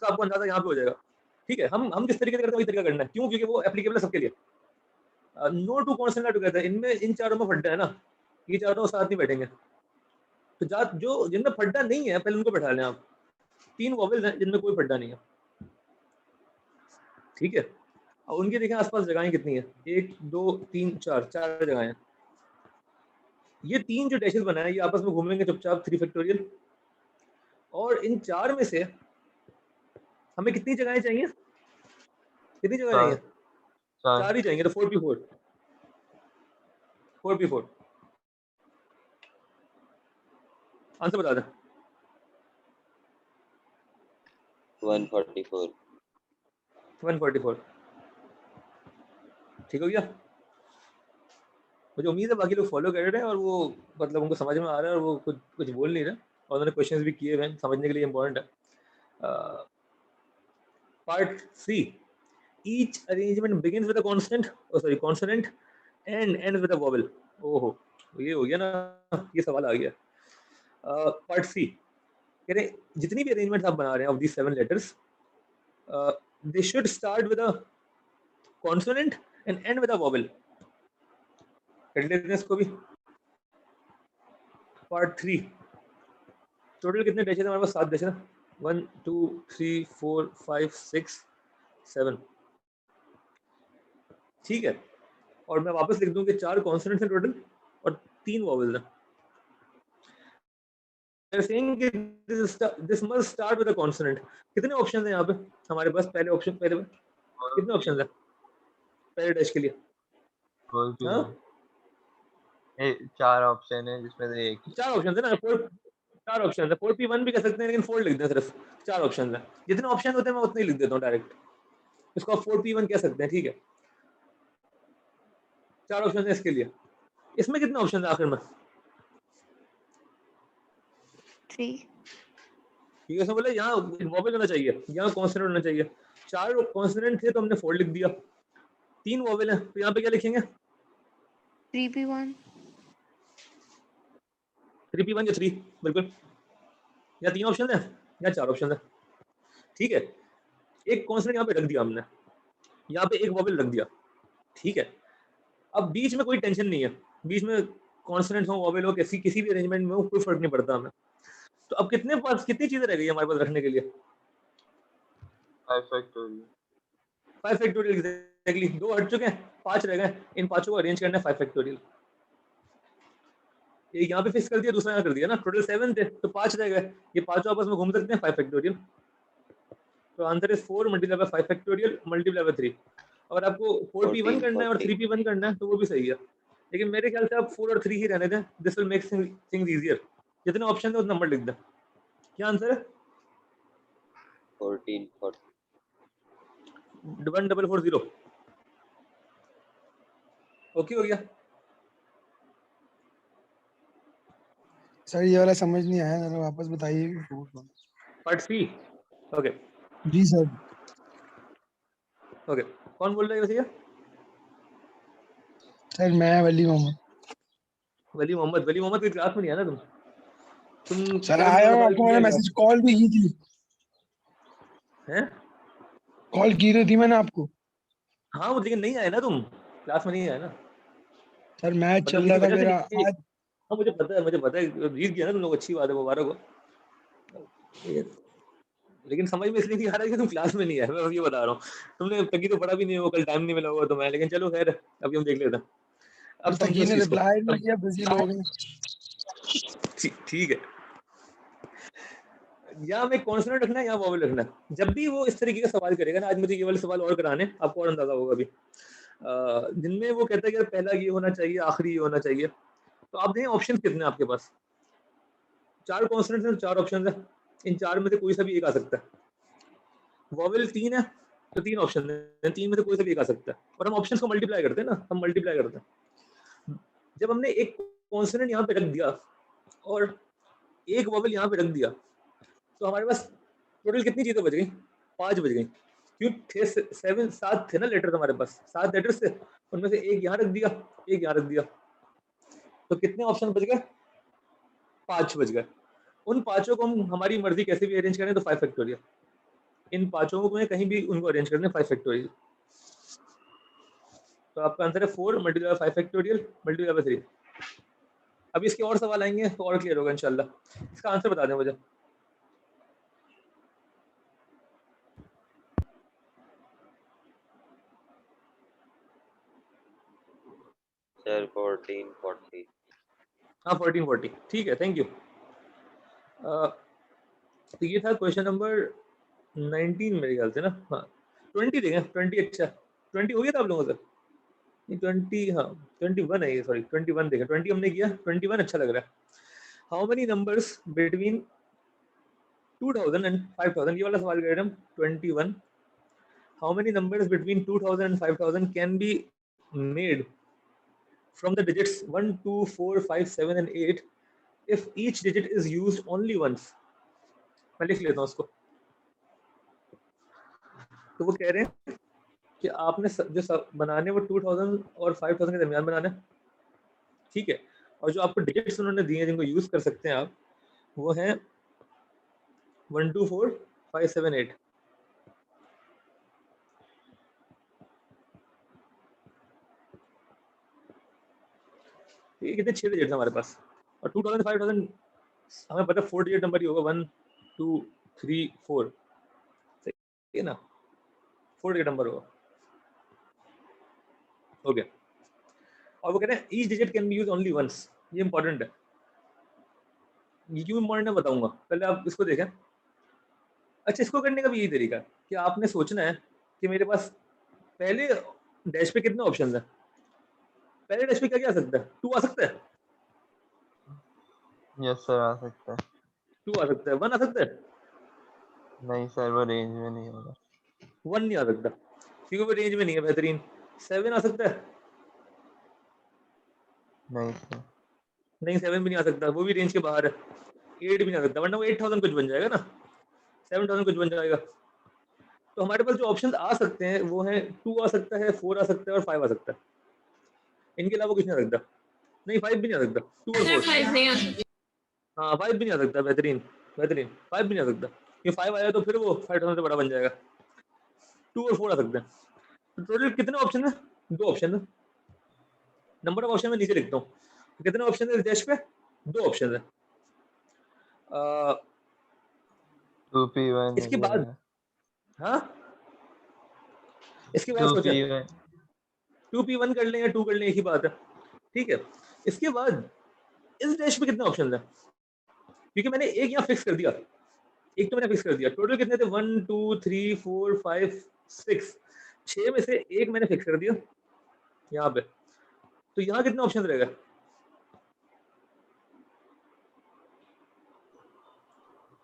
उसका आपको अंदाजा यहाँ पे हो जाएगा। ठीक है, हम जिस तरीके से करते हैं वही तरीका करना है। क्यों? क्योंकि वो एप्लीकेबल है सबके लिए। नो टू कॉन्सोनेंट टुगेदर, इनमें इन चारों में फड्डा है ना, ये चारों साथ नहीं बैठेंगे। तो जो जिनमें फड्डा नहीं है पहले उनको बैठा लें आप। 3 वॉवेल्स हैं जिनमें कोई फड्डा नहीं है। ठीक है, और उनके देखें आसपास जगहें कितनी है, 1 2 3 4 जगहें हैं। ये 3 जो डैशेस बनाए हैं ये आपस में घूमेंगे चुपचाप 3 फैक्टोरियल, और इन 4 में से हमें कितनी जगहें चाहिए? कितनी जगह चाहिए? 4 ही चाहिए, तो 4p4 आंसर बता दें। 144 ठीक हो गया। मुझे उम्मीद है बाकी लोग फॉलो कर रहे हैं और वो मतलब उनको समझ में आ रहा है और वो कुछ बोल नहीं रहे, और उन्होंने क्वेश्चंस भी किए हुए हैं, समझने के लिए इम्पोर्टेंट है। Part 3, each arrangement begins with a consonant and ends with a vowel। ओहो, ये हो गया ना, ये सवाल आ गया। पार्ट 3 कह रहे जितनी भी अरेंजमेंट आप बना रहे हैं of these 7 letters, they should start with a consonant and end with a vowel। कर लेते हैं इसको भी। पार्ट 3 टोटल कितने डैशेस हमारे पास? 7 डैशेस, 1 2 3 4 5 6 7। ठीक है, और मैं वापस लिख दूं कि 4 कॉन्सोनेंट्स हैं टोटल और 3 वॉवेल्स हैं। This must start with a consonant. कितने ऑप्शन हैं यहाँ पे हमारे पास? पहले कितने ऑप्शन है पहले डैश के लिए? हाँ, 4 ऑप्शन है जिसमें से एक 4 ऑप्शन है ना, 4 ऑप्शन है। 4p1 भी कह सकते हैं लेकिन 4 लिख दें सिर्फ। 4 ऑप्शन है, जितने ऑप्शन होते हैं मैं उतने ही लिख देता हूँ डायरेक्ट, इसको आप 4p1 कह सकते हैं। ठीक है, 4 ऑप्शन है इसके लिए। इसमें कितने ऑप्शन है आखिर में? 3। ठीक है, बोले यहाँ वॉवेल होना चाहिए, यहाँ कॉन्सोनेंट होना चाहिए। 4 कॉन्सोनेंट थे तो हमने 4 लिख दिया, 3 वॉवेल है तो यहाँ पे क्या लिखेंगे? 3p1 3p1 या 3, बिल्कुल। या 3 ऑप्शन है या 4 ऑप्शन है। ठीक है, एक कॉन्सोनेंट यहाँ पे रख दिया हमने, यहाँ पे एक वॉवेल रख दिया। ठीक है, अब बीच में कोई टेंशन नहीं है, बीच में कॉन्सोनेंट हो वॉवेल हो किसी भी अरेंजमेंट में हो, कोई फर्क नहीं पड़ता हमें। तो अब कितनी चीजें रह गई हमारे पास रखने के लिए? 5 फैक्टोरियल। 5 factorial exactly. 2 हट चुके हैं, 5 रह गए। इन 5 को अरेंज करना है 5 फैक्टोरियल। एक यहाँ पे फिक्स कर दिया, दूसरा यहाँ कर दिया ना, टोटल 7 थे तो 5 रह गए। ये 5 आपस में घूम सकते हैं 5 फैक्टोरियल। तो answer is 4 multiply by 5 factorial multiply by 3। अगर आपको 4p1 करना है और 3p1 करना है तो वो भी सही है, लेकिन मेरे ख्याल से आप 4 और 3 ही रहने दें, this will make things easier. जितने ऑप्शन है उतना नंबर लिख दें। क्या आंसर है? 1440। ओके हो गया। सर ये वाला समझ नहीं आया, जरा वापस बताइए। Part C. Okay ji sir. Okay, कौन बोल रहा है वैसे? सर मैं वली मोहम्मद। वली मोहम्मद की क्लास में नहीं आया ना तुम सर आया हूँ, आपको मैंने मैसेज कॉल भी की थी। हैं? कॉल की थी मैंने आपको। हाँ वो लेकिन नहीं आए ना, तुम क्लास में नहीं आए ना। सर मैच मतलब चल रहा था मेरा आज। आज। हाँ मुझे पता है जीत गया ना तुम लोग, अच्छी बात है, मुबारक हो। लेकिन समझ में इसलिए नहीं आ रहा कि तुम क्लास में नहीं आए, मैं ये बता रहा हूँ। तुमने तकी तो पढ़ा भी नहीं हो, कल टाइम नहीं मिला होगा तुम्हें, लेकिन चलो खैर अभी हम देख लेते हैं। अब समझो ने रिप्लाई नहीं किया, बिजी लोग हैं। ठीक है, यहाँ में कॉन्सोनेंट रखना है, यहाँ वॉवेल रखना है। जब भी वो इस तरीके का सवाल करेगा ना, आज मुझे ये वाले सवाल और कराने, आपको और अंदाजा होगा अभी, जिनमें वो कहता है कि पहला ये होना चाहिए, आखिरी ये होना चाहिए। तो आप देखें ऑप्शन कितने आपके पास? 4 कॉन्सोनेंट्स हैं, 4 ऑप्शन है। इन 4 में से कोई सा भी एक आ सकता है। वॉवेल 3 है तो 3 ऑप्शन है, 3 में से कोई सा भी एक आ सकता है। और हम ऑप्शंस को मल्टीप्लाई करते हैं ना, हम मल्टीप्लाई करते हैं। जब हमने एक कॉन्सोनेंट यहाँ पे रख दिया और एक वॉवेल यहाँ पे रख दिया, तो हमारे पास टोटल कितनी चीजें बच गई? 5 बच गई। क्यों थे 7 थे ना लेटर्स हमारे पास, 7 लेटर्स थे, उनमें से एक यहाँ रख दिया, एक यहाँ रख दिया, तो कितने ऑप्शन बच गए? 5 बच गए। उन 5 को हम हमारी मर्जी कैसे भी अरेंज करें तो 5 फैक्टोरियल। इन पांचों को मैं कहीं भी उनको अरेंज करना है 5 फैक्टोरियल। तो आपका आंसर है 4 मल्टीप्लाई 5 फैक्टोरियल मल्टीप्लाई बाय 3। अभी इसके और सवाल आएंगे तो और क्लियर होगा इंशाल्लाह। इसका आंसर बता दें मुझे। सर 1440। हाँ 1440 ठीक है, थैंक यू। तो ये था क्वेश्चन नंबर 19 मेरे ख्याल से ना। हाँ 20 देखें, 20 अच्छा 20 हो गया था आप लोगों से। नहीं 20, हाँ 21 है ये, सॉरी 21 देखें, 20 हमने किया, 21 अच्छा लग रहा है। How many numbers between 2000 and 5000, ये वाला सवाल कर रहे हैं हम। 21 how many numbers between 2000 and 5000 can be made from the digits 1 2 4 5 7 and 8 if each digit is used only once। मैं लिख लेता हूँ उसको। तो वो कह रहे हैं कि आपने जो बनाने वो 2000 और 5000 के दरमियान बनाना है, ठीक है। और जो आपको डिजिट्स उन्होंने दिए हैं जिनको यूज कर सकते हैं आप, वो हैं 1 2 4 5 7 8। ये कितने 6 डिजिट हमारे पास, और 2000 5000 हमें पता 4 डिजिट नंबर ही होगा, 1 2 3 4, सही है ना, 4 डिजिट नंबर होगा। हो गया। और वो कह रहे हैं each digit can be use only once. ये इंपॉर्टेंट है। ये क्यों इंपॉर्टेंट है बताऊंगा, पहले आप इसको देखें। अच्छा इसको करने का भी यही तरीका है कि आपने सोचना है कि मेरे पास पहले डैश पे कितने ऑप्शन है। पहले डैश पे क्या क्या आ सकता है, 2 आ सकता है, यस सर आ सकता है। 2 आ सकता है, 1 आ सकता है, नहीं सर वो रेंज में नहीं होगा। 1 नहीं आ सकता क्योंकि वो रेंज में नहीं है। बेहतरीन 7 आ सकता है, नहीं सर। नहीं 7 भी नहीं आ सकता, वो भी रेंज के बाहर है। 8 भी नहीं आ सकता, वरना वो 8000 कुछ बन जाएगा ना, 7000 कुछ बन जाएगा। तो हमारे पास जो ऑप्शन आ सकते हैं वो है 2 आ सकता है, 4 आ सकता है और 5 आ सकता है। इनके अलावा कुछ नहीं आ सकता। नहीं 5 भी नहीं आ सकता, 2 और 4। हाँ 5 भी नहीं आ सकता। बेहतरीन बेहतरीन 5 भी नहीं आ सकता, ये 5 आया तो फिर वो 5000 से बड़ा बन जाएगा। 2 और 4 आ सकते हैं। तो टोटल कितने ऑप्शन है, 2 ऑप्शन है। नंबर ऑफ ऑप्शन में नीचे लिखता हूँ। कितने ऑप्शन है इस डैश पे, 2 ऑप्शन है। 2P1 इसके बाद, हाँ इसके बाद सोचें 2P1 2P1 कर लें या 2 कर लें, एक ही बात है, ठीक है। इसके बाद इस डैश पे कितने ऑप्शन है, क्योंकि मैंने एक यहाँ फिक्स कर दिया, एक तो मैंने फिक्स कर दिया। टोटल कितने थे, 1 2 3 4 5 6, 6 में से एक मैंने फिक्स कर दिया यहाँ पे। तो यहाँ कितने ऑप्शन रहेगा,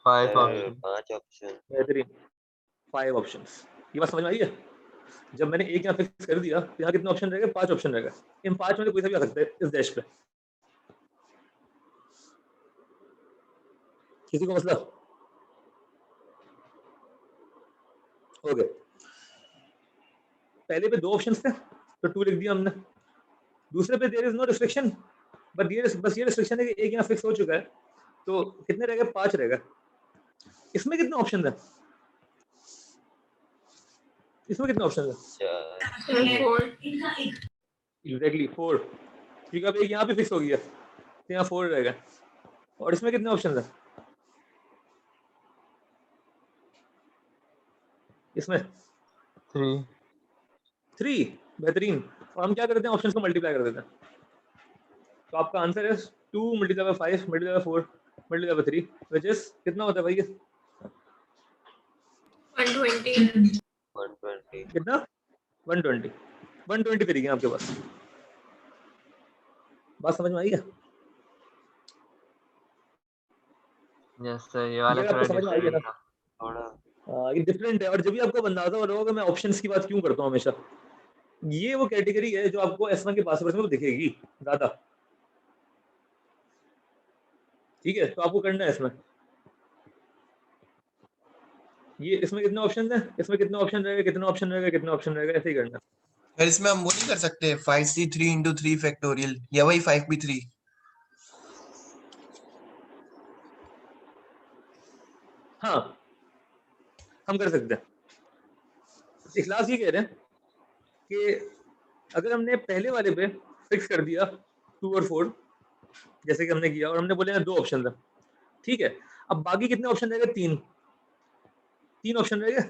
5 सर ऑप्शन। 5 ऑप्शन। बेहतरीन 5 ऑप्शन। ये बात समझ में आई है। जब मैंने एक यहाँ फिक्स कर दिया तो यहाँ कितने ऑप्शन रहेगा, 5 ऑप्शन रहेगा। इन 5 में से कोई सा भी आ सकता है इस डैश पे। किसी को मसला हो गया। पहले पे 2 ऑप्शंस थे तो 2 लिख दिया हमने। दूसरे पे there is no restriction, but ये बस ये रिस्ट्रिक्शन है कि एक यहाँ फिक्स हो चुका है, तो कितने रहेगा, 5 रहेगा। इसमें कितने ऑप्शन है, इसमें कितने ऑप्शन है, 4। एग्जैक्टली 4, क्योंकि अब एक यहाँ पे फिक्स हो गया तो यहाँ 4 रहेगा। और इसमें कितने ऑप्शन है, इसमें 3। 3। बेहतरीन। और हम क्या करते हैं, ऑप्शंस को मल्टीप्लाई कर देते हैं। तो आपका आंसर है 2 multiply by 5 multiply by 4 multiply by 3, which is कितना होता है भाई ये, 120। 120। कितना, 120। 120 तरीके हैं आपके पास। बात समझ में आई है, यस सर ये वाला ये थोड़ा आपको समझ में आई है ना। डिफरेंट था। थोड़ा ये डिफरेंट है। और जब भी आपको अंदाजा हो रहा होगा मैं ऑप्शंस की बात क्यों करता हूँ हमेशा, ये वो कैटेगरी है जो आपको S1 के पास में दिखेगी ज्यादा, ठीक है। तो आपको करना है इसमें, ये इसमें कितने ऑप्शन है, इसमें कितने ऑप्शन रहेगा, कितने ऑप्शन रहेगा, कितने ऑप्शन रहेगा, ऐसे ही करना है। फिर इसमें हम वो नहीं कर सकते 5C3 इंटू 3 फैक्टोरियल या वही 5B3? हाँ हम कर सकते हैं। इखलास ये कह रहे हैं कि अगर हमने पहले वाले पे फिक्स कर दिया 2 और 4 जैसे कि हमने किया और हमने बोले 2 ऑप्शन है, ठीक है, अब बाकी कितने ऑप्शन रह गए? 3 ऑप्शन रह गए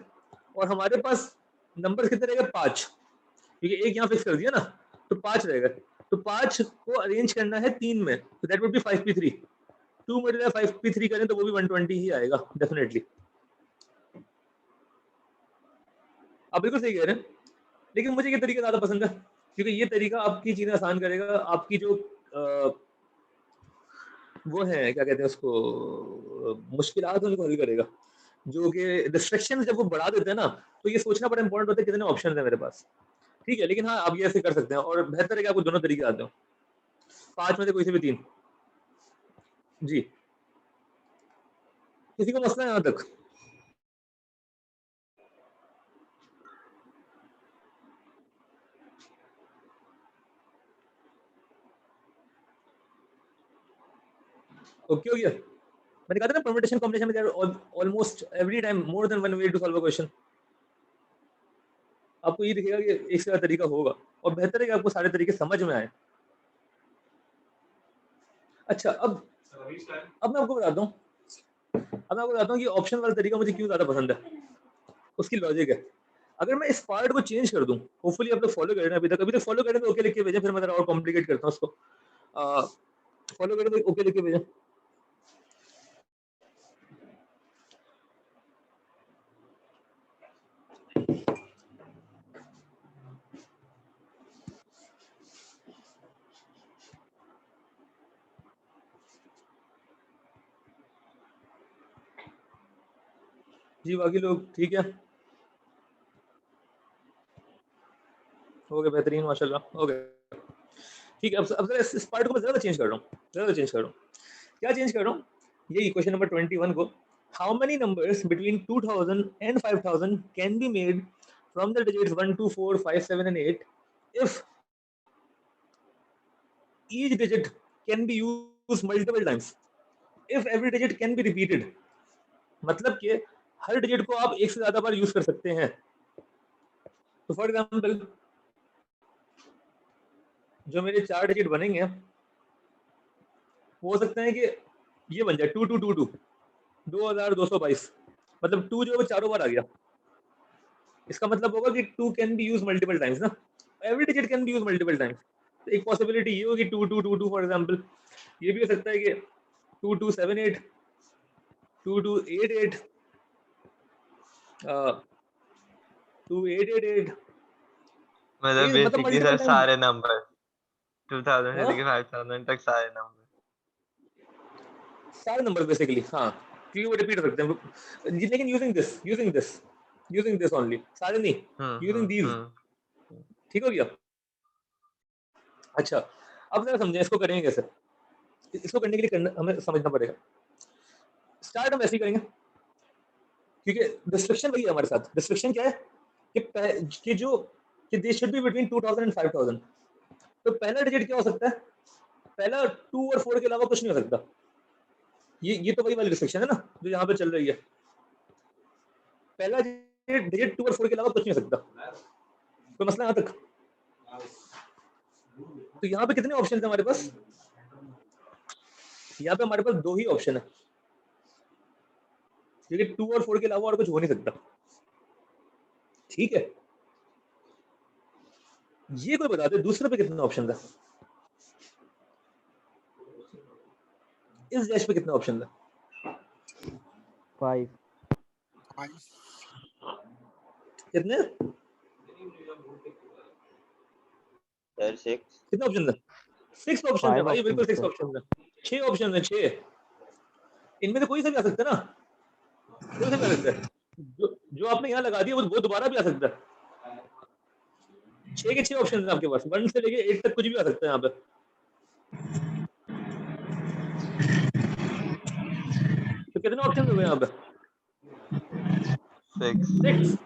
और हमारे पास नंबर कितने रह गए? 5, क्योंकि एक यहाँ फिक्स कर दिया ना, तो 5 रह गए। तो 5 को अरेंज करना है 3 में, तो that would be 5p3। 2 multiply 5p3 करें तो वो भी 120 ही आएगा डेफिनेटली। आप बिल्कुल सही कह रहे हैं, लेकिन मुझे ये तरीका ज़्यादा पसंद है क्योंकि ये तरीका आपकी चीज़ें आसान करेगा, आपकी जो वो है क्या कहते हैं उसको, मुश्किलात उनको हल करेगा। जो कि डिस्ट्रैक्शन जब वो बढ़ा देते हैं ना, तो ये सोचना बड़ा इंपॉर्टेंट होता है कितने ऑप्शन है मेरे पास, ठीक है। लेकिन हाँ, आप ये ऐसे कर सकते हैं और बेहतर है कि आपको दोनों तरीके आते हो, 5 में से कोई से भी 3। जी, किसी को मसला है यहाँ तक? ओके हो गया? मैंने कहा था ना परम्यूटेशन कॉम्बिनेशन में there almost every time more than one way to solve a question. आपको ये दिखेगा कि एक से ज़्यादा तरीका होगा और बेहतर है कि आपको सारे तरीके समझ में आए। अच्छा, अब मैं आपको बताता हूँ कि ऑप्शन वाला तरीका मुझे क्यों ज़्यादा पसंद है। उसकी लॉजिक है, अगर मैं इस पार्ट को चेंज कर दूं, होपफुली आप लोग फॉलो कर रहे हैं, अभी तक फॉलो कर रहे हैं तो ओके लिख के भेजें, फिर मैं जरा और कॉम्प्लिकेट करता हूँ उसको। फॉलो कर रहे हैं तो ओके लिख के भेजें। जी, बाकी लोग ठीक है? हो गया, बेहतरीन, माशाल्लाह, हो गया। ठीक है, अब जरा इस पार्ट को मैं ज़्यादा चेंज कर रहा हूँ, क्या चेंज कर रहा हूँ? यही क्वेश्चन नंबर 21 को, how many numbers between 2000 and 5000 can be made from the digits 1 2 4 5 7 and 8 if each digit can be used multiple times, if every digit can be repeated, मतलब कि हर डिजिट को आप एक से ज्यादा बार यूज कर सकते हैं। तो फॉर एग्जांपल जो मेरे 4 डिजिट बनेंगे वो हो सकते हैं कि ये बन जाए 2222 2222, मतलब 2 जो है वो चारों बार आ गया। इसका मतलब होगा कि 2 can be use multiple times ना, every digit can be use multiple times. तो एक पॉसिबिलिटी ये होगी 2222 फॉर एग्जांपल। ये भी हो सकता है कि 2278 2288 2888, मतलब मतलब बेसिकली मल्टीपल सर टाइम। सारे नंबर 2000 से लेके 5000 तक सारे नंबर, सारे नंबर बेसिकली, हाँ, क्योंकि वो रिपीट हो सकते हैं, लेकिन यूजिंग दिस ओनली, सारे नहीं, यूजिंग दीज। ठीक हो गया? अच्छा, अब जरा समझें इसको करेंगे कैसे। इसको करने के लिए हमें समझना पड़ेगा। स्टार्ट हम ऐसे ही करेंगे क्योंकि डिस्ट्रक्शन वही है हमारे साथ। डिस्ट्रक्शन क्या है कि they should be between 2000 and 5000। तो पहला डिजिट क्या हो सकता है? पहला 2 और 4 के अलावा कुछ नहीं हो सकता। ये तो वही वाली रिस्ट्रिक्शन है ना जो यहाँ पे चल रही है। पहला डिजिट 2 और 4 के अलावा कुछ नहीं हो सकता। कोई मसला यहाँ तक? तो यहाँ पे कितने ऑप्शन है हमारे पास? यहाँ पे हमारे पास 2 ही ऑप्शन है, क्योंकि 2 और 4 के अलावा और कुछ हो नहीं सकता। ठीक है, ये कोई बता दे दूसरे पे कितने ऑप्शन है? इस डैश पे कितने ऑप्शन है? 5 कितने? सर 6 कितने ऑप्शन है? 6 ऑप्शन है भाई, बिल्कुल 6 ऑप्शन है। 6 ऑप्शन है, 6। इनमें से कोई सा भी आ सकता है ना, कोई सा भी आ सकता है। जो आपने यहाँ लगा दिया वो दोबारा भी आ सकता है। 6 के 6 ऑप्शन है आपके पास, 1 से लेके 8 तक कुछ भी आ सकता है यहाँ पे। तो कितने ऑप्शन हो गए यहाँ पे? 6।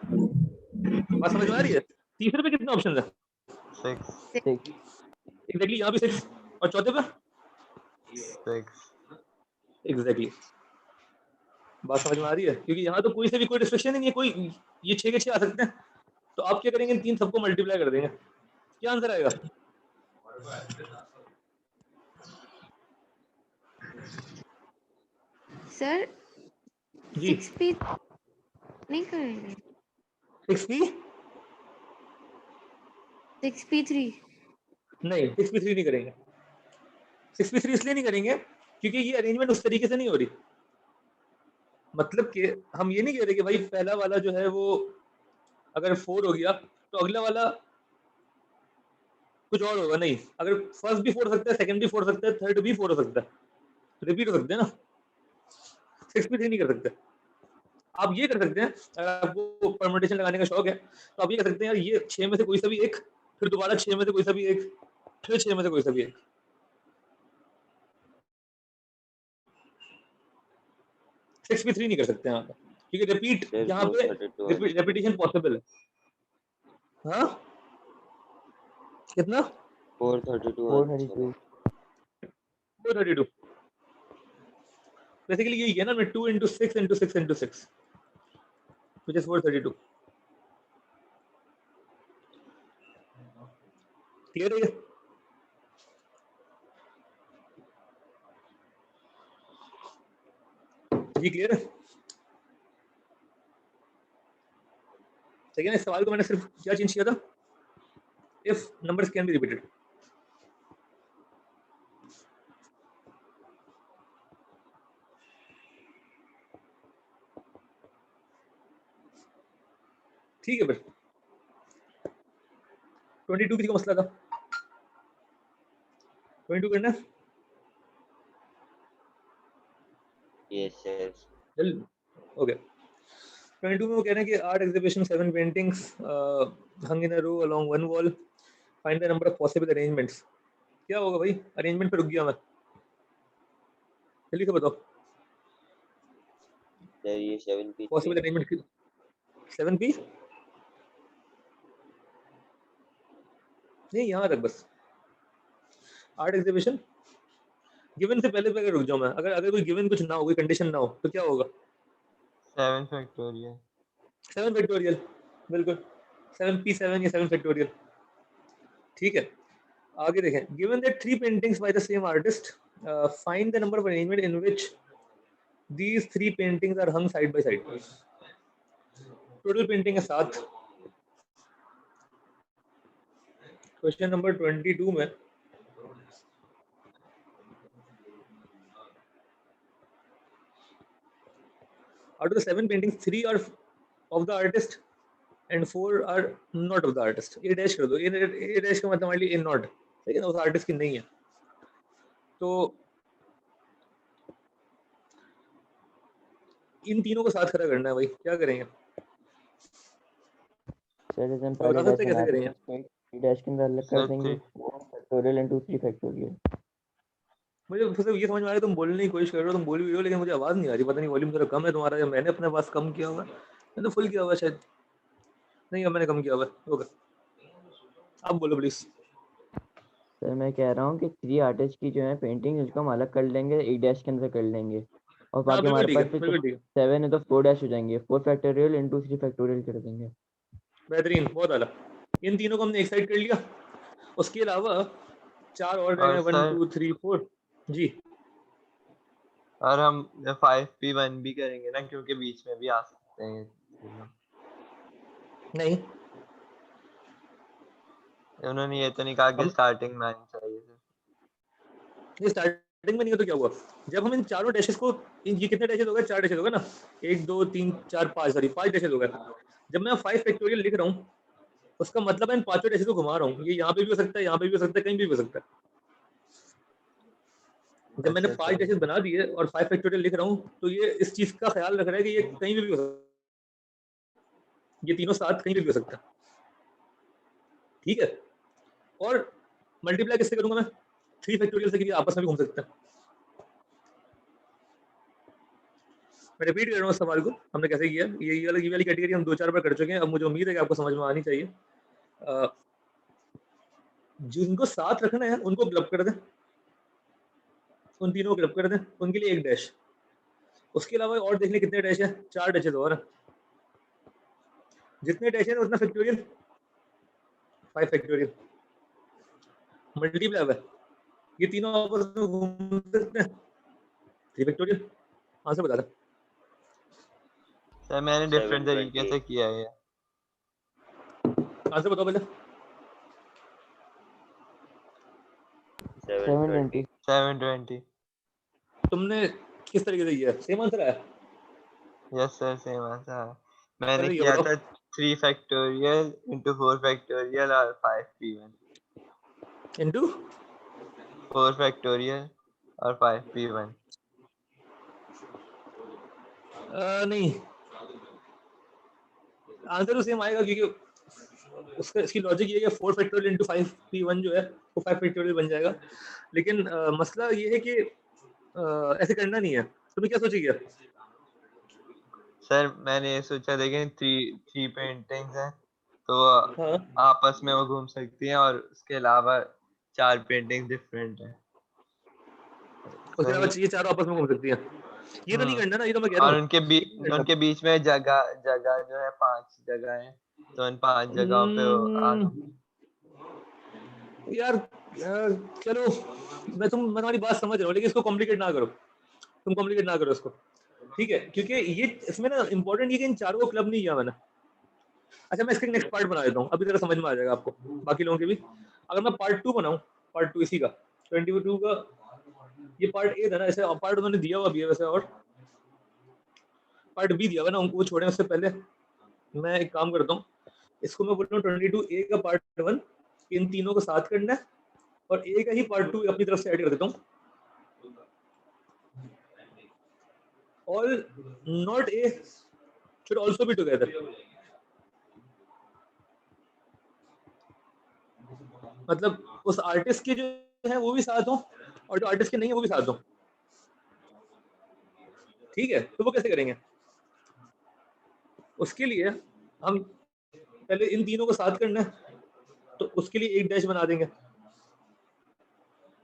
बात समझ में आ रही है? तीसरे पे कितने ऑप्शन है? 6 एग्जैक्टली, यहाँ भी 6 और चौथे पे 6 एग्जैक्टली। बात समझ में आ रही है? क्योंकि यहाँ तो कोई से भी कोई रिस्ट्रिक्शन ही नहीं है, कोई ये 6 के 6 आ सकते हैं। तो आप क्या करेंगे, इन तीन सबको मल्टीप्लाई कर देंगे, क्या आंसर आएगा? सर जी 6p नहीं करेंगे, 6p 6p3 नहीं, 6p3 नहीं करेंगे। 6p3 इसलिए नहीं करेंगे क्योंकि ये अरेंजमेंट उस तरीके से नहीं हो रही। मतलब कि हम ये नहीं कह रहे कि भाई पहला वाला जो है वो अगर 4 हो गया तो अगला वाला कुछ और होगा, नहीं। अगर फर्स्ट भी 4 हो सकता है, सेकंड भी 4 हो सकता है, थर्ड भी 4 हो सकता है, रिपीट हो सकते हैं ना। 6p3 नहीं कर सकते। आप ये कर सकते हैं, अगर आपको परमुटेशन लगाने का शौक है तो आप ये कर सकते हैं, यार ये 6 में से कोई सा भी एक, फिर दोबारा 6 में से कोई सा भी एक, फिर 6 में से कोई सा भी एक। सिक्स भी 3 नहीं कर सकते हैं यहाँ पे, क्योंकि रिपीट सर यहाँ पे 432 रेपिटेशन पॉसिबल है। हाँ कितना? 432 432 बेसिकली यही है ना, मैं 2 into 6 into 6 into 6 which is 432। Clear है ये? जी क्लियर है? ठीक है ना, इस सवाल को मैंने सिर्फ क्या चेंज किया था, if numbers can be repeated. ठीक है, फिर 22 किसी का मसला था, 22 करना है? यस सर चल ओके। 22 में वो कह रहे हैं कि art exhibition 7 paintings hung in a row along one wall, find the number of possible arrangements. क्या होगा भाई? अरेंजमेंट पे रुक गया मैं, जल्दी से बताओ। सर ये 7p3 पॉसिबल अरेंजमेंट 7p नहीं, यहाँ तक बस। आर्ट एग्जीबिशन गिवन से पहले पे अगर रुक जाऊं मैं, अगर कोई गिवन कुछ ना हो, कोई कंडीशन ना हो, तो क्या होगा? 7 फैक्टोरियल 7 फैक्टोरियल, बिल्कुल 7p7 या 7 फैक्टोरियल। ठीक है, आगे देखें। Given that 3 paintings by the same artist, find the number of arrangement in which these 3 paintings are hung side by side. Total painting है 7। क्वेश्चन नंबर 22 में out of the 7 paintings 3 are of the artist and 4 are not of the artist। A dash कर दो, ए dash का मतलब हमारे लिए ए not, ठीक है ना, उस आर्टिस्ट की नहीं है। तो इन तीनों को साथ खड़ा करना है भाई, क्या करेंगे? सर जैसे हम तो पहले बता सकते हैं डैश कैसे बनाते करेंगे? हैं, डैश के अंदर अलग कर सर देंगे 1 फैक्टोरियल इनटू 3 फैक्टोरियल। मुझे सिर्फ ये समझ में आ रहा है तुम बोलने की कोशिश कर रहे हो, तुम बोल भी रहे हो, लेकिन मुझे आवाज़ नहीं आ रही। पता नहीं वॉल्यूम थोड़ा कम है तुम्हारा, या मैंने अपने पास कम किया हुआ है। मैंने फुल किया हुआ है शायद, नहीं अब मैंने कम किया हुआ है। ओके आप बोलो प्लीज। सर मैं कह रहा हूँ कि 3 आर्टिस्ट की जो है पेंटिंग उसको हम अलग कर लेंगे, एक डैश के अंदर कर लेंगे, और हाँ बाकी बिल्कुल हमारे ठीक है, पास फिर बिल्कुल ठीक है, 7 है तो 4 डैश हो जाएंगे, 4 फैक्टोरियल इनटू 3 फैक्टोरियल कर देंगे। बेहतरीन, बहुत आला। इन तीनों को हमने एक साइड कर लिया, उसके अलावा 4 और रह और गए, 1 सर 2 3 4। जी और हम 5p1 भी करेंगे ना, क्योंकि बीच में भी आ सकते हैं ये तीनों। नहीं, उन्होंने ये तो नहीं कहा कि हम स्टार्टिंग में आनी चाहिए सर। ये स्टार्टिंग में नहीं हो तो क्या हुआ? जब हम इन चारों डैशेस को, ये कितने डैशेस हो गए? 4 डैशेस हो गए ना, 1 2 3 4 5, सॉरी 5 डैशेस हो गए। जब मैं 5 फैक्टोरियल लिख रहा हूँ, उसका मतलब है इन पांचों डैशेस को घुमा रहा हूँ। ये यहाँ पे भी हो सकता है, यहाँ पे भी हो सकता है, कहीं भी हो सकता है। जब मैंने अच्छा 5 डैशेस बना दिए और 5 फैक्टोरियल लिख रहा हूँ, तो ये इस चीज का ख्याल रख रहा है कि ये कहीं भी हो सकता है, ये तीनों साथ कहीं भी हो सकता है। ठीक है, और मल्टीप्लाई किससे करूंगा मैं? 3 फैक्टोरियल से, कि आपस में भी घूम सकते हैं। मैं रिपीट कर रहा हूँ इस सवाल को, हमने कैसे किया। ये वाली कैटेगरी हम 2-4 बार कर चुके हैं। अब मुझे उम्मीद है कि आपको समझ में आनी चाहिए। जिनको साथ रखना है उनको क्लब कर दें, उन तीनों को क्लब कर दें, उनके लिए एक डैश। उसके अलावा और देख लें कितने डैश है, 4 डैशेस और हैं। जितने डैश है उतना फैक्टोरियल 5 फैक्टोरियल मल्टीप्लाई है, ये तीनों आपस में घूम सकते हैं 3 फैक्टोरियल। आंसर बता दे। सर मैंने डिफरेंट तरीके से किया है। आंसर बताओ पहले। 720 720। तुमने किस तरीके से किया? सेम आंसर आया? यस सर सेम आंसर है। मैंने चलो ये किया बताओ। था 3 फैक्टोरियल into 4 फैक्टोरियल और 5p1। इनटू 4 फैक्टोरियल और 5p1। नहीं, आंसर तो सेम आएगा क्योंकि उसका इसकी लॉजिक ये है कि 4 फैक्टोरियल into 5p1 जो है वो 5 फैक्टोरियल बन जाएगा। लेकिन मसला ये है कि ऐसे करना नहीं है। तुमने क्या सोची किया? सर मैंने ये सोचा लेकिन थ्री पेंटिंग्स हैं तो हाँ, आपस में वो घूम सकती हैं और उसके अलावा 4 पेंटिंग्स डिफरेंट हैं। उसके अलावा ये चारों आपस में घूम सकती हैं। ये तो नहीं करना ना, ये तो मैं कह रहा और हूँ। उनके बीच में जगह जो है 5 जगह है, तो इन 5 जगहों पे यार चलो मैं तुम्हारी बात समझ रहा हूँ, लेकिन इसको कॉम्प्लिकेट ना करो। तुम कॉम्प्लिकेट ना करो इसको, ठीक है? क्योंकि ये इसमें ना इंपॉर्टेंट ये कि इन चारों को क्लब नहीं किया मैंने। अच्छा मैं इसका नेक्स्ट पार्ट बना देता हूँ, अभी जरा समझ में आ जाएगा आपको, बाकी लोगों के भी। अगर मैं पार्ट 2 बनाऊँ, पार्ट 2 इसी का 22 का, ये पार्ट ए था ना, ऐसे पार्ट उन्होंने दिया हुआ भी है वैसे, और पार्ट बी दिया हुआ ना, उनको छोड़े उससे पहले मैं एक काम करता हूँ, इसको मैं बोलता हूँ 22A का पार्ट 1, इन तीनों को साथ करना है, और ए का ही पार्ट 2 अपनी तरफ से ऐड कर देता हूँ। All not a should also be together, मतलब उस आर्टिस्ट के जो है वो भी साथ हो और जो आर्टिस्ट के नहीं है वो भी साथ हो, ठीक है? तो वो कैसे करेंगे? उसके लिए हम पहले इन तीनों को साथ करना है, तो उसके लिए एक डैश बना देंगे।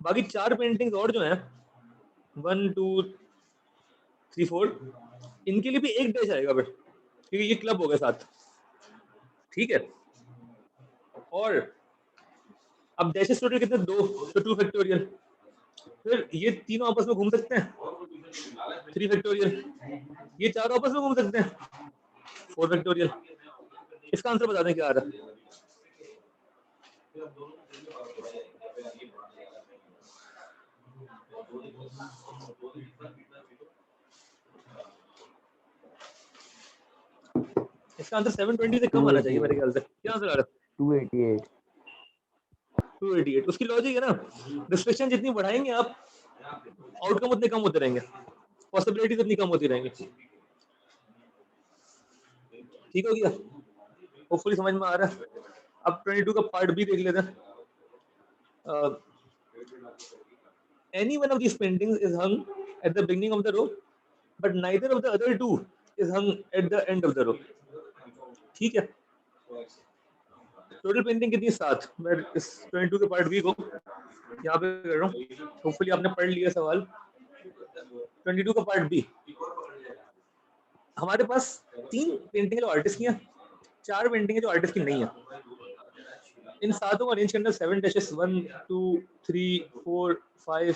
बाकी 4 पेंटिंग्स और जो है 1 2 3 4, इनके लिए भी एक डैश आएगा फिर, क्योंकि ये क्लब हो गए साथ, ठीक है? और अब डैशेस टोटल कितने? 2, तो 2 फैक्टोरियल। फिर ये तीनों आपस में घूम सकते हैं 3 फैक्टोरियल, ये चारों आपस में घूम सकते हैं 4 फैक्टोरियल। इसका आंसर बता दें क्या आ रहा है? इसका आंसर 720 से कम आना चाहिए मेरे ख्याल से। क्या आंसर आ रहा है? 288। 288। उसकी लॉजिक है ना, रिस्ट्रिक्शन जितनी बढ़ाएंगे आप, आउटकम उतने कम होते रहेंगे, पॉसिबिलिटीज उतनी कम होती रहेंगी। ठीक हो गया? होपफुली समझ में आ रहा है। अब 22 का पार्ट बी देख लेते हैं। Any one of these paintings is hung at the beginning of the row, but neither of the other two is hung at the end of the row. ठीक है? टोटल पेंटिंग कितनी? 7। मैं इस 22 के part B को यहाँ पे कर रहा हूँ, होपफुली आपने पढ़ लिया सवाल। 22 का पार्ट बी, हमारे पास 3 पेंटिंग जो आर्टिस्ट की हैं, 4 पेंटिंग जो आर्टिस्ट की नहीं है। इन सातों को अरेंज करना 7 डैशेस 1 2 3 4 5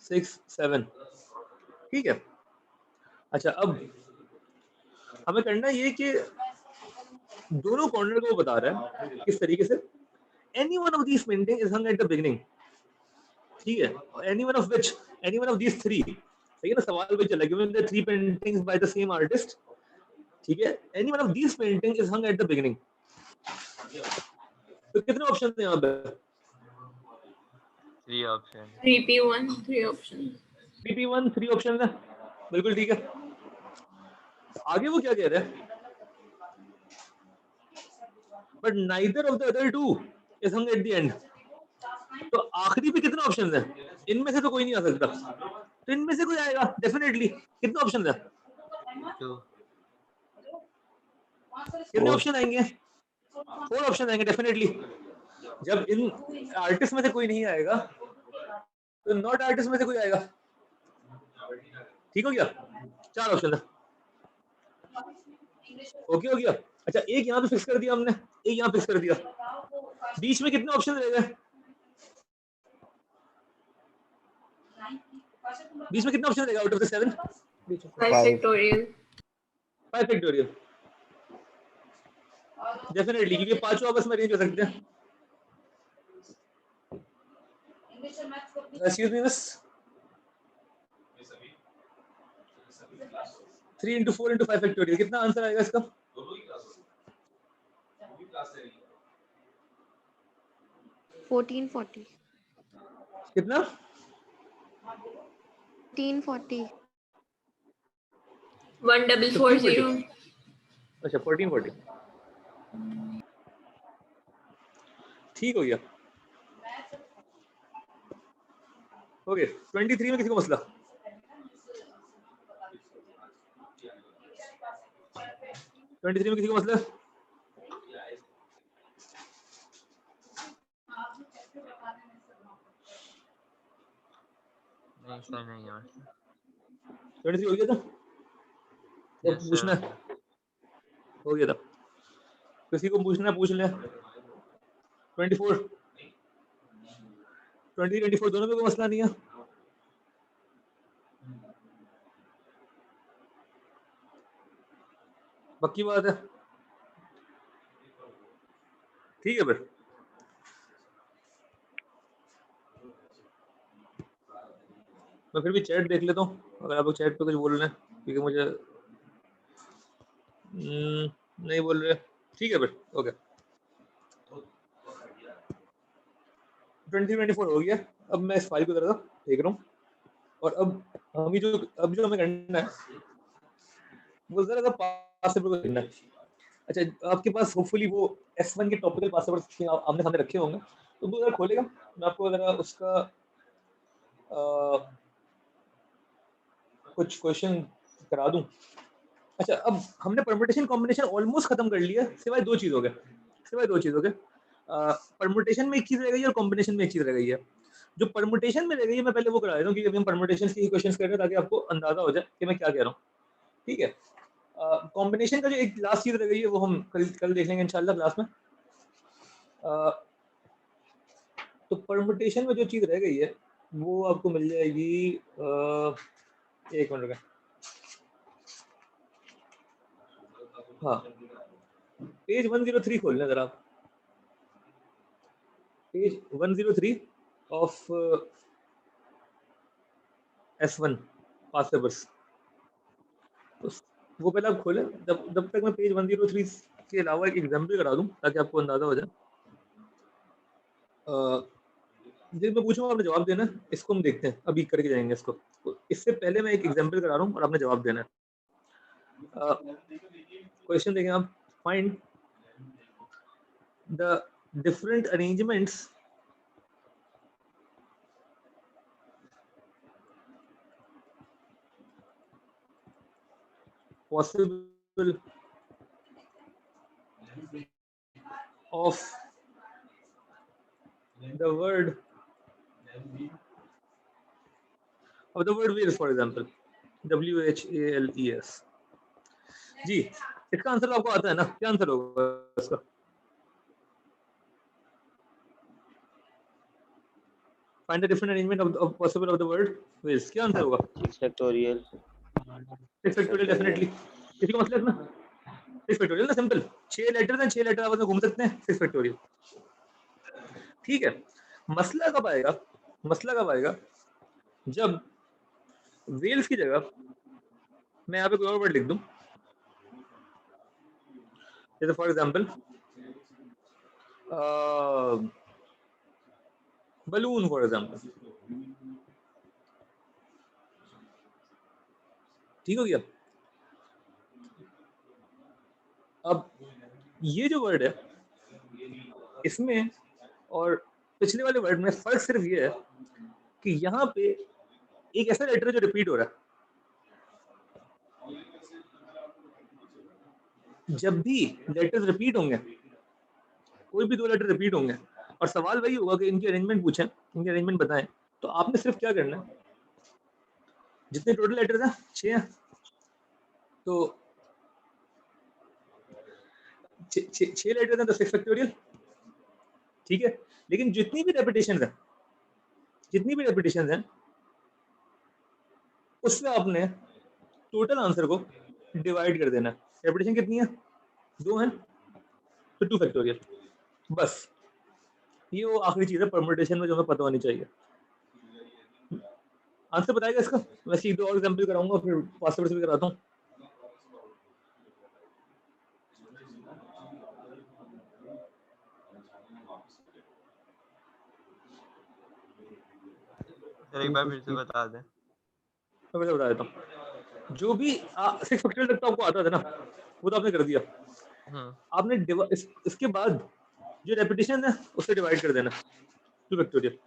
6 7, ठीक है? अच्छा अब हमें करना ये कि दोनों कॉर्नर को बता रहा है किस तरीके से। Any one of these painting is hung at the beginning, ठीक है? Any one of which, any one of these 3, सही है ना? सवाल वही चला, given the 3 paintings by the same artist, ठीक है? Any one of these painting is hung at the beginning. तो कितने ऑप्शन हैं यहाँ पे? 3 option. 3p1 3 option, 3p1 3 option है, बिल्कुल ठीक है। आगे वो क्या कह रहे हैं? But neither of the other two is hung at the end. तो आखिरी पे कितने ऑप्शन है? इनमें से तो कोई नहीं आ सकता, तो इनमें से कोई आएगा डेफिनेटली। कितने ऑप्शन है? 2। कितने ऑप्शन आएंगे? 4 ऑप्शन आएंगे डेफिनेटली। जब इन आर्टिस्ट में से कोई नहीं आएगा तो नॉट आर्टिस्ट में से कोई आएगा। ठीक हो गया, 4 ऑप्शन है। ओके हो गया। अच्छा एक यहाँ पे फिक्स कर दिया हमने, एक यहाँ फिक्स कर दिया, बीच में कितने ऑप्शन रह गए? बीच में कितने ऑप्शन रहेगा out of the 7? 5 factorial. 5 factorial definitely, क्योंकि पांचों आपस में अरेंज हो सकते हैं। Excuse me miss, 3 into 4 into 5 factorial, कितना आंसर आएगा इसका? 1440. कितना? 1440. 1440. अच्छा 1440, ठीक हो गया। ओके 23 में किसी को मसला? 23 में किसी को मसला? नहीं सर नहीं है। 23 हो गया था? Yes, पूछना sir. है? हो गया था, किसी को पूछना है पूछ ले। 24 24 दोनों में कोई मसला नहीं है? पक्की बात है? ठीक है फिर, मैं फिर भी चैट देख लेता हूँ अगर आप लोग चैट पे कुछ बोल रहे हैं, क्योंकि मुझे नहीं बोल रहे। ठीक है फिर, ओके 24 हो गया। अब मैं इस फाइल को जरा देख रहा हूँ, और अब जो हमें करना है वो जरा सा पास से करना है। अच्छा आपके पास होपफुली वो S1 के टॉपिकल पासवर्ड आमने सामने रखे होंगे, तो वो जरा खोलेगा, मैं आपको जरा उसका कुछ क्वेश्चन करा दूं। अच्छा अब हमने परम्यूटेशन कॉम्बिनेशन ऑलमोस्ट खत्म कर लिया, सिवाय दो चीज हो गए। परम्यूटेशन में एक चीज रह गई है और कॉम्बिनेशन में एक चीज रह गई है। जो परम्यूटेशन में रह गई है मैं पहले वो करा देता हूँ, क्योंकि हम परम्यूटेशन की क्वेश्चंस कर रहे हैं ताकि आपको अंदाजा हो जाए कि मैं क्या कह रहा हूँ। ठीक है, कॉम्बिनेशन का जो एक लास्ट चीज रह गई है वो हम कल देख लेंगे इंशाल्लाह क्लास में। तो परम्यूटेशन में जो चीज रह गई है वो आपको मिल जाएगी, एक मिनट का, हाँ पेज 103 खोलना जरा, page 103 of S1 past papers, वो पहले आप खोलें। जब तक मैं पेज 103 के अलावा एक एग्जाम्पल करा दूं ताकि आपको अंदाजा हो जाए। जिस मैं पूछूंगा आपने जवाब देना है, इसको हम देखते हैं अभी करके जाएंगे इसको। तो इससे पहले मैं एक एग्जाम्पल करा रहा हूँ और आपने जवाब देना है। क्वेश्चन देखें आप, find the different arrangements possible of the word wheels, for example, WHALES। जी इसका आंसर आपको आता है ना? क्या आंसर होगा इसका? Find the different arrangement of possible of the word wheels, क्या आंसर होगा? 6 factorial। 6 factorial definitely. किसी को मतलब है ना 6 फैक्टोरियल ना, सिंपल 6 लेटर हैं, 6 लेटर आपस में घूम सकते हैं, 6 फैक्टोरियल। ठीक है, मसला कब आएगा? मसला कब आएगा जब वेल्स की जगह मैं यहाँ पे कोई और वर्ड लिख दूं, जैसे for example balloon for example. ठीक हो गया? अब ये जो वर्ड है इसमें और पिछले वाले वर्ड में फर्क सिर्फ ये है कि यहाँ पे एक ऐसा लेटर जो रिपीट हो रहा है। जब भी लेटर्स रिपीट होंगे, कोई भी दो लेटर रिपीट होंगे और सवाल वही होगा कि इनकी अरेंजमेंट पूछें, इनकी अरेंजमेंट बताएं, तो आपने सिर्फ क्या करना है, जितने टोटल लेटर्स हैं 6 हैं, तो 6 लेटर्स हैं तो 6 फैक्टोरियल, ठीक है। लेकिन जितनी भी रेपिटेशंस हैं उससे आपने टोटल आंसर को डिवाइड कर देना। रेपिटेशन कितनी है? 2 हैं तो 2 फैक्टोरियल। बस ये वो आखिरी चीज है परम्यूटेशन में जो हमें पता होनी चाहिए। आंसर बताएगा इसका? वैसे एक दो और एग्जांपल कराऊंगा, फिर पासवर्ड से भी कराता हूँ। सर एक बार फिर से बता दें। तो मैं बता देता हूँ। जो भी 6 फैक्टोरियल तक तो आपको आता था ना, वो तो आपने कर दिया। आपने इसके बाद जो रेपिटेशन है उससे डिवाइड कर देना 2 फैक्टोरियल,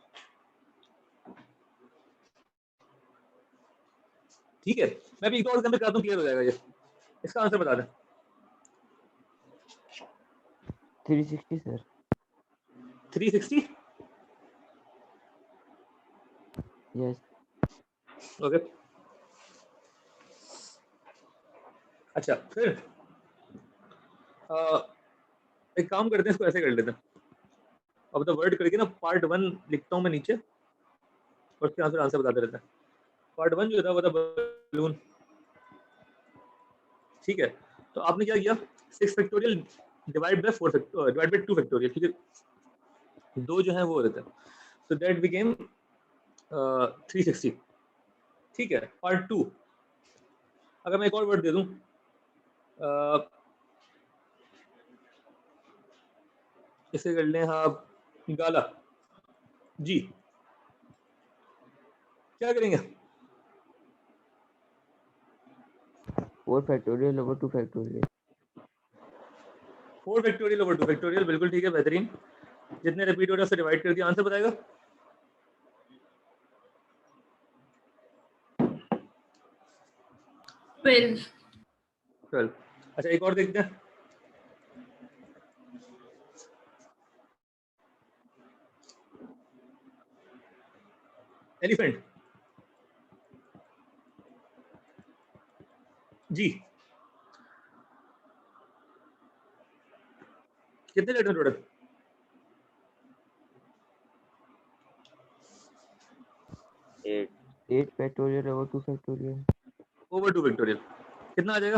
ठीक है। मैं भी एक और एग्जांपल कराता हूँ, क्लियर हो जाएगा ये। इसका आंसर बता दें। 360 सर। 360 यस। ओके। अच्छा फिर एक काम करते हैं, इसको ऐसे कर लेते हैं। अब द वर्ड करके ना पार्ट 1 लिखता हूँ मैं नीचे, और उसके आंसर बताते रहते हैं। पार्ट 1 जो था वो था बलून, ठीक है। तो आपने क्या किया, 6 फैक्टोरियल डिवाइड बाय 2 फैक्टोरियल, ठीक है। 2 जो है वो रहता है, तो दैट बिकेम 360, ठीक है। पार्ट 2 अगर मैं एक और वर्ड दे दूं, इसे कर लें आप गाला जी, क्या करेंगे? 4 factorial over 2 factorial. 4 factorial over 2 factorial, बिल्कुल ठीक है, बेहतरीन। जितने रिपीट हो रहे हैं उससे डिवाइड कर दिया। आंसर बताएगा? 12। अच्छा एक और देखते हैं। एलिफेंट जी, कितने letter total? 8 factorial over 2 factorial. Over 2 factorial कितना आ जाएगा?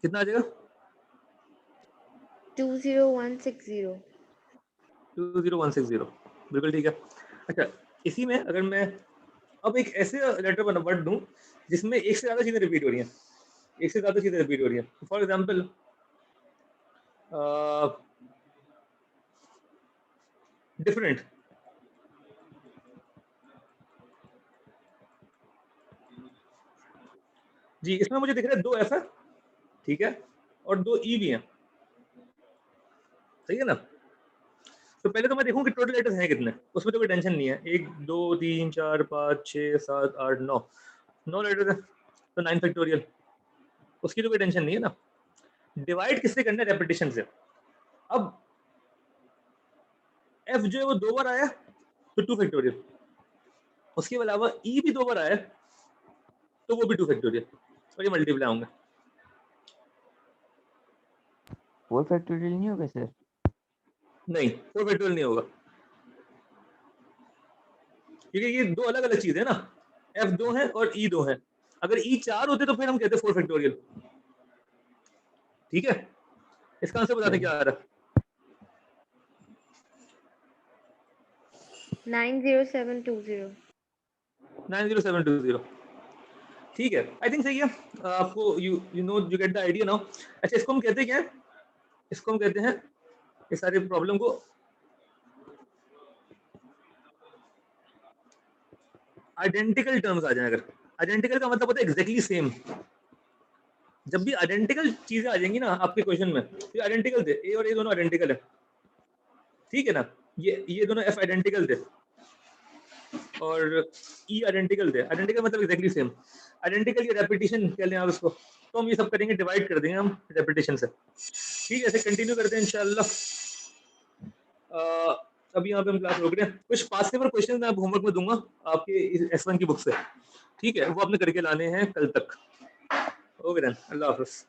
कितना आ जाएगा? 20160। 20160, बिल्कुल ठीक है। अच्छा इसी में अगर मैं अब एक ऐसे लेटर बना वर्ड दूं जिसमें एक से ज्यादा चीजें रिपीट हो रही हैं, एक से ज्यादा चीजें रिपीट हो रही हैं, फॉर एग्जांपल डिफरेंट, जी इसमें मुझे दिख रहा है 2 F है, ठीक है, और 2 E भी हैं, सही है ना। तो पहले तो मैं देखूं कि टोटल लेटर्स हैं कितने, उसमें तो कोई टेंशन नहीं है। 1 2 3 4 5 6 7 8 9 लेटर्स हैं, तो 9 फैक्टोरियल, उसकी तो कोई टेंशन नहीं है ना। डिवाइड किससे करना है? रेपिटेशन से। अब F जो है वो 2 बार आया तो 2 फैक्टोरियल, उसके अलावा E भी 2 बार आया तो वो भी 2 फैक्टोरियल, और ये मल्टीप्लाई होंगे। 4 फैक्टोरियल नहीं होगा सर? नहीं 4 फैक्टोरियल नहीं होगा, क्योंकि ये 2 अलग अलग चीजें हैं ना। F 2 है और E 2 है। अगर E 4 होते तो फिर हम कहते 4 फैक्टोरियल, ठीक है। इसका आंसर बताते क्या आ रहा है? 90720। 90720, ठीक है। आई थिंक सही है। आपको you know you get the idea now. अच्छा इसको हम कहते क्या है? इसको हम कहते हैं, इस सारी प्रॉब्लम को आइडेंटिकल टर्म्स आ जाए। अगर आइडेंटिकल का मतलब होता है एग्जैक्टली सेम। जब भी आइडेंटिकल चीजें आ जाएंगी ना आपके क्वेश्चन में, तो आइडेंटिकल थे, ए और ए दोनों आइडेंटिकल है, ठीक है ना। ये दोनों एफ आइडेंटिकल थे और ई आइडेंटिकल थे। आइडेंटिकल मतलब एग्जैक्टली सेम। आइडेंटिकल या रेपिटेशन कह लें आप इसको, तो हम ये सब करेंगे, डिवाइड कर देंगे हम रेपिटेशन से, ठीक है। ऐसे कंटिन्यू करते हैं इंशाल्लाह। अभी यहाँ पे हम क्लास रोक रहे हैं। कुछ पास पेपर क्वेश्चन मैं होमवर्क में दूंगा आपके S1 की बुक से, ठीक है, वो आपने करके लाने हैं कल तक। ओके देन, अल्लाह हाफिज़।